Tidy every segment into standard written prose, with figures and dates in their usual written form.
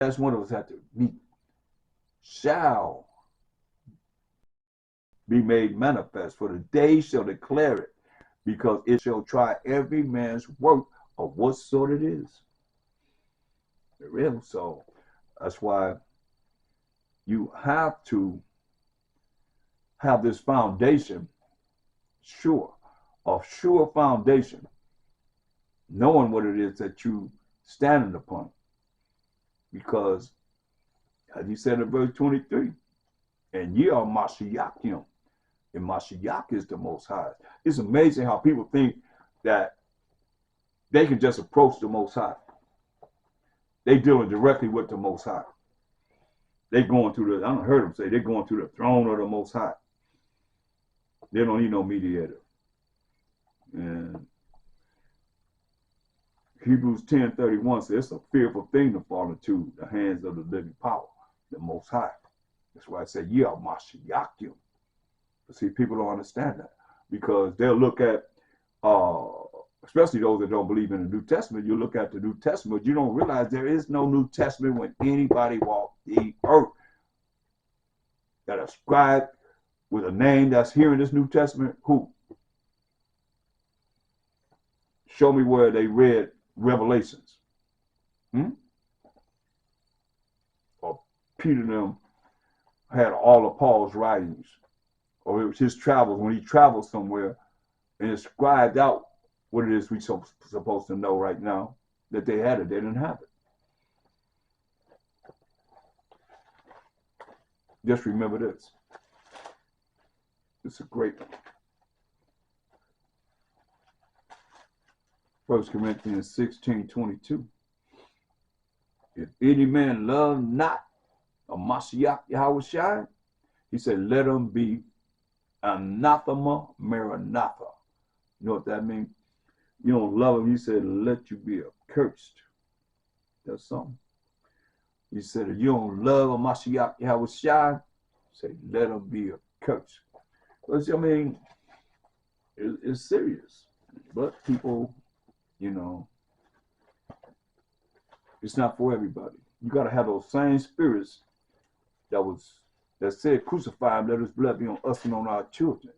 last one of us had to meet, shall be made manifest, for the day shall declare it, because it shall try every man's work of what sort it is. Real. So that's why you have to have this foundation, a sure foundation, knowing what it is that you standing upon. Because, as he said in verse 23, and ye are Mashiach, and Mashiach is the Most High. It's amazing how people think that they can just approach the Most High. They dealing directly with the Most High. They going to the, I don't heard them say, they're going to the throne of the Most High. They don't need no mediator. And Hebrews 10:31 says it's a fearful thing to fall into the hands of the living power, the Most High. That's why I say, ye are Mashiach. But see, people don't understand that, because they'll look at, especially those that don't believe in the New Testament, you look at the New Testament, you don't realize there is no New Testament when anybody walked the earth that ascribed with a name that's here in this New Testament. Who? Show me where they read Revelations. Or Peter and them had all of Paul's writings, or it was his travels when he traveled somewhere and inscribed out what it is we're supposed to know right now, that they had it, they didn't have it. Just remember this. It's a great one. 1 Corinthians 16:22. If any man love not a Mashiach YAHAWASHI, he said, let him be anathema maranatha. You know what that means? You don't love him, he said, let you be accursed. That's something. He said, if you don't love a Mashiach YAHAWASHI, say, let him be accursed. Because, I mean, it's serious. But people, it's not for everybody. You got to have those same spirits that said, crucify him, let his blood be on us and on our children,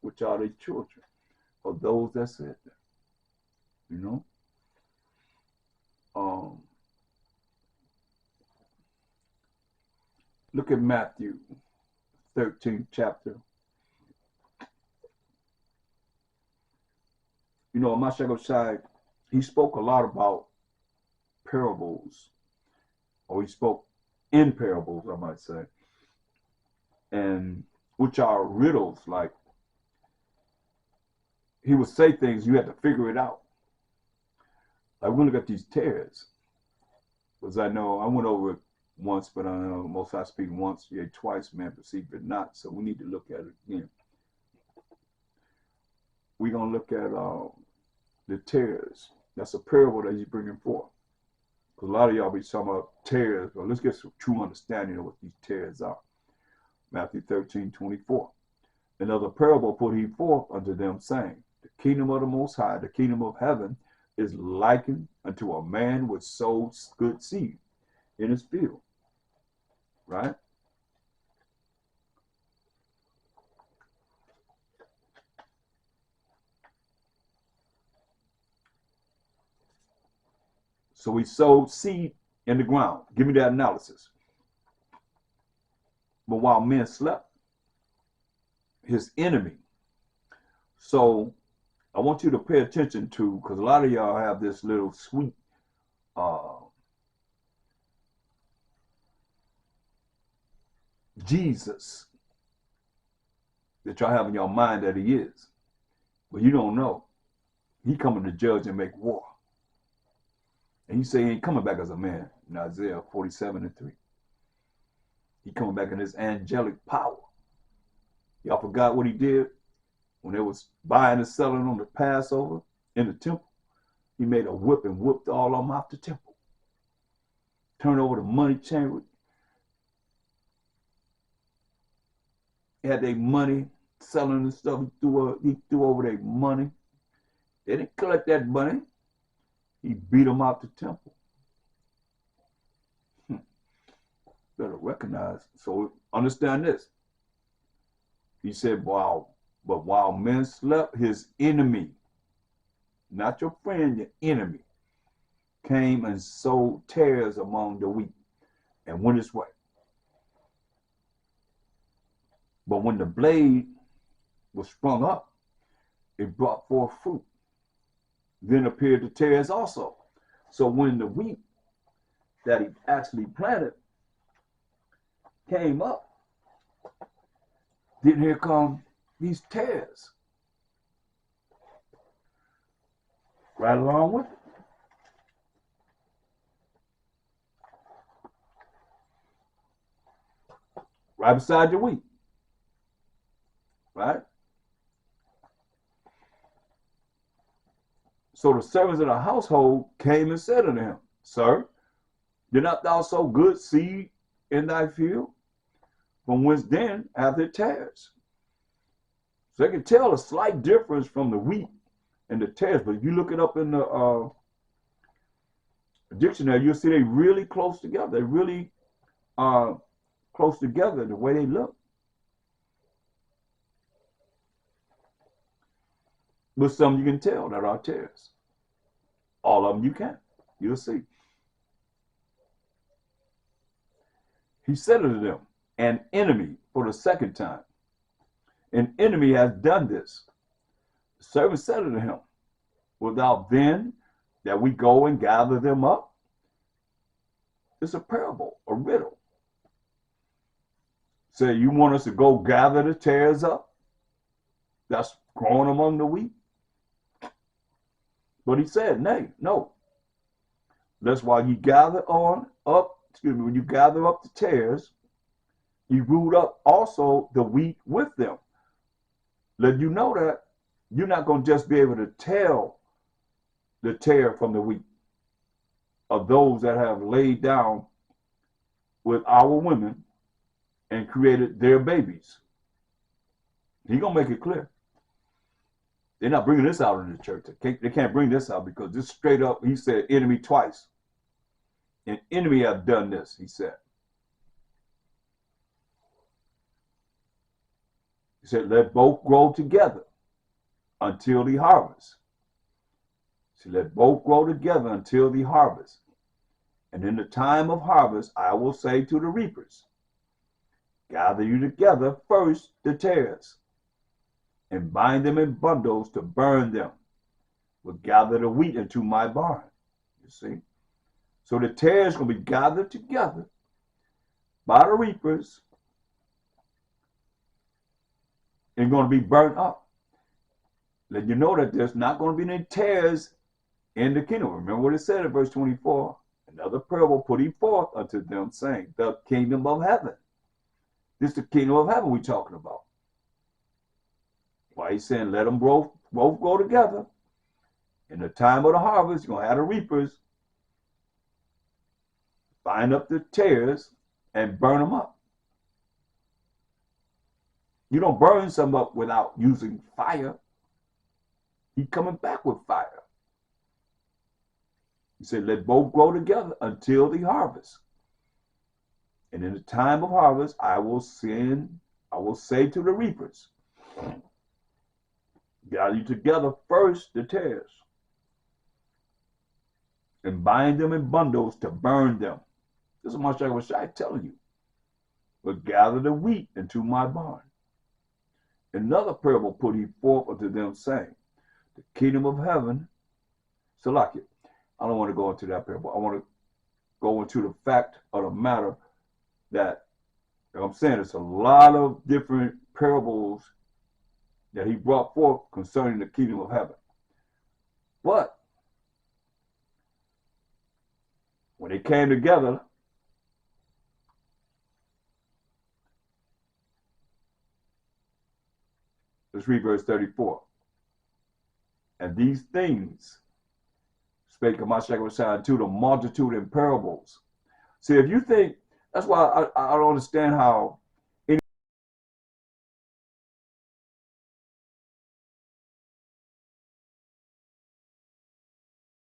which are their children, or those that said that. Look at Matthew 13th chapter. MASHAYACH, he spoke a lot about parables, or he spoke in parables, I might say, and which are riddles. Like, he would say things, you had to figure it out. Like, we're gonna look at these tares, because I know I went over it once, but I know most I speak once, yea, twice, man perceive it not. So we need to look at it again. We're gonna look at the tares. That's a parable that he's bringing forth. Because a lot of y'all be talking about tares, but let's get some true understanding of what these tares are. Matthew 13:24. Another parable put he forth unto them, saying, the kingdom of the Most High, the kingdom of heaven, is likened unto a man which sowed good seed in his field. Right? So he sowed seed in the ground. Give me that analysis. But while men slept, his enemy. So I want you to pay attention to, because a lot of y'all have this little sweet Jesus that y'all have in your mind that he is. But you don't know. He coming to judge and make war. And he say he ain't coming back as a man in Isaiah 47:3. He coming back in his angelic power. Y'all forgot what he did when they was buying and selling on the Passover in the temple? He made a whip and whipped all of them out the temple. Turned over the money chamber. He had their money selling and stuff. He threw over their money. They didn't collect that money. He beat them out the temple. Better recognize. So understand this. He said, but while men slept, his enemy, not your friend, your enemy, came and sowed tares among the wheat and went his way. But when the blade was sprung up, it brought forth fruit. Then appeared the tares also. So when the wheat that he actually planted came up, then here come these tares right along with it. Right beside your wheat. Right? So the servants of the household came and said unto him, Sir, did not thou sow good seed in thy field? From whence then hath it tares? So they can tell a slight difference from the wheat and the tares, but if you look it up in the dictionary, you'll see they really close together. They really close together the way they look. But some you can tell that are tares. All of them you can't. You'll see. He said unto them, an enemy, for the second time. An enemy has done this. The servant said unto him, wilt thou then that we go and gather them up? It's a parable, a riddle. Say, you want us to go gather the tares up that's growing among the wheat? But he said, nay, no. That's why you gather when you gather up the tares, you root up also the wheat with them. Let you know that you're not going to just be able to tell the tare from the wheat of those that have laid down with our women and created their babies. He's going to make it clear. They're not bringing this out in the church. They can't bring this out because this straight up, he said enemy twice. An enemy have done this, he said. He said, let both grow together until the harvest. He said, let both grow together until the harvest. And in the time of harvest, I will say to the reapers, gather you together first the tares, and bind them in bundles to burn them, but gather the wheat into my barn. You see? So the tares going to be gathered together by the reapers and going to be burnt up. Let you know that there's not going to be any tares in the kingdom. Remember what it said in verse 24. Another parable put he forth unto them, saying, the kingdom of heaven. This is the kingdom of heaven we're talking about. Why he's saying let them both grow together. In the time of the harvest, you're going to have the reapers bind up the tares and burn them up. You don't burn some up without using fire. He's coming back with fire. He said, let both grow together until the harvest. And in the time of harvest, I will say to the reapers, gather you together first the tares, and bind them in bundles to burn them. This is MASHAYACH telling you. But gather the wheat into my barn. Another parable put he forth unto them, saying, the kingdom of heaven, Salakia. I don't want to go into that parable. I want to go into the fact of the matter that, like I'm saying, there's a lot of different parables that he brought forth concerning the kingdom of heaven. But when they came together, let's read verse 34. And these things spake MASHAYACH to the multitude in parables. See, if you think, that's why I don't understand how